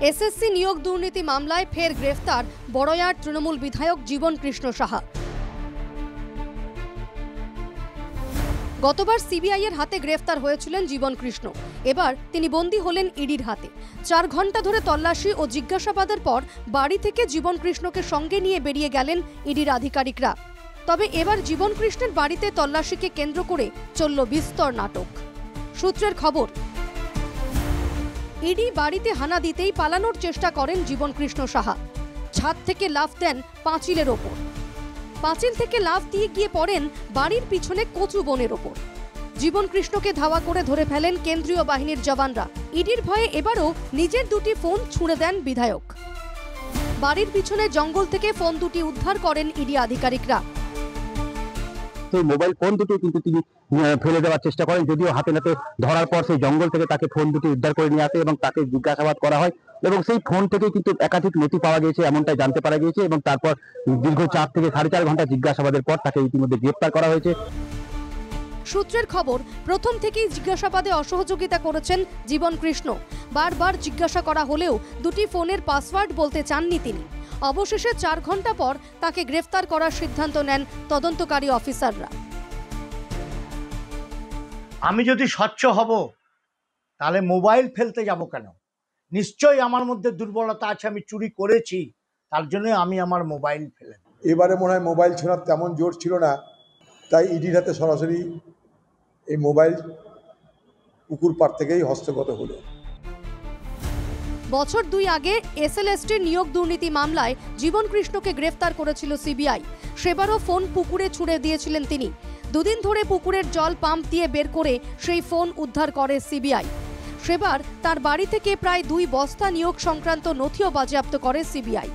SSC নিয়োগ দুর্নীতি মামলায় ফের গ্রেফতার বড়য়ার তৃণমূল বিধায়ক জীবন কৃষ্ণ সাহা। গতবার সিবিআই এর হাতে গ্রেফতার হয়েছিলেন জীবন কৃষ্ণ। এবার তিনি বন্দী হলেন ইডির হাতে। 4 ঘন্টা ধরে তল্লাশি ও জিজ্ঞাসাবাদের পর বাড়ি থেকে জীবন কৃষ্ণকে সঙ্গে নিয়ে বেরিয়ে গেলেন ইডির আধিকারিকরা। তবে এবার জীবন কৃষ্ণের বাড়িতে তল্লাশিকে কেন্দ্র করে চলল বিস্তর নাটক। সূত্রের খবর, ইডি বাড়িতে হানা দিতেই পালানোর চেষ্টা করেন জীবন কৃষ্ণ সাহা। ছাদ থেকে লাফ দেন পাঁচিলের ওপর। পাঁচিল থেকে লাফ দিয়ে গিয়ে পড়েন বাড়ির পিছনে কচু বনের ওপর। জীবন কৃষ্ণকে ধাওয়া করে ধরে ফেলেন কেন্দ্রীয় বাহিনীর জওয়ানরা। ইডির ভয়ে এবারও নিজের দুটি ফোন ছুঁড়ে দেন বিধায়ক। বাড়ির পিছনে জঙ্গল থেকে ফোন দুটি উদ্ধার করেন ইডি আধিকারিকরা। সেই মোবাইল ফোন দুটি কিন্তু তিনি ফেলে দেওয়ার চেষ্টা করেন, যদিও হাতে নাতে ধরার পর সেই জঙ্গল থেকে তাকে ফোন দুটি উদ্ধার করে নিয়ে আসে এবং তাকে জিজ্ঞাসাবাদ করা হয় এবং সেই ফোন থেকে কিন্তু একাধিক নথি পাওয়া গিয়েছে এমনটাই জানতে পারা গিয়েছে এবং তারপর দীর্ঘ 4 থেকে 4.5 ঘন্টা জিজ্ঞাসাবাদের পর তাকে ইতিমধ্যে গ্রেফতার করা হয়েছে। সূত্রের খবর, প্রথম থেকেই জিজ্ঞাসাবাদে অসহযোগিতা করেছেন জীবন কৃষ্ণ। বারবার জিজ্ঞাসা করা হলেও দুটি ফোনের পাসওয়ার্ড বলতে চাননি তিনি। অবশেষে 4 ঘন্টা পর তাকে গ্রেফতার করার সিদ্ধান্ত নেন তদন্তকারী অফিসাররা। আমি যদি স্বচ্ছ হব তাহলে মোবাইল ফেলতে যাব কেন? নিশ্চয়ই আমার মধ্যে দুর্বলতা আছে, আমি চুরি করেছি, তার জন্য আমি আমার মোবাইল ফেলে। এবারে মনে হয় মোবাইল ছোঁড়ার তেমন জোর ছিল না, তাই ইডির হাতে সরাসরি এই মোবাইল পুকুর পাড় থেকেই হস্তগত হলো। বছর 2 আগে এসএলএসটির নিয়োগ দুর্নীতি মামলায় জীবন কৃষ্ণকে গ্রেফতার করেছিল সিবিআই। সেবারও ফোন পুকুরে ছুঁড়ে দিয়েছিলেন তিনি। 2 দিন ধরে পুকুরের জল পাম্প দিয়ে বের করে সেই ফোন উদ্ধার করে সিবিআই। সেবার তার বাড়ি থেকে প্রায় 2 বস্তা নিয়োগ সংক্রান্ত নথিও বাজেয়াপ্ত করে সিবিআই।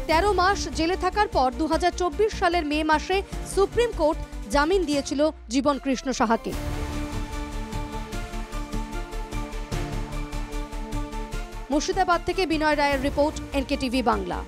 13 মাস জেলে থাকার পর 2024 সালের মে মাসে সুপ্রিম কোর্ট জামিন দিয়েছিল জীবন কৃষ্ণ সাহাকে। মুর্শিদাবাদ থেকে বিনয় রায়ের রিপোর্ট, এনকেটিভি বাংলা।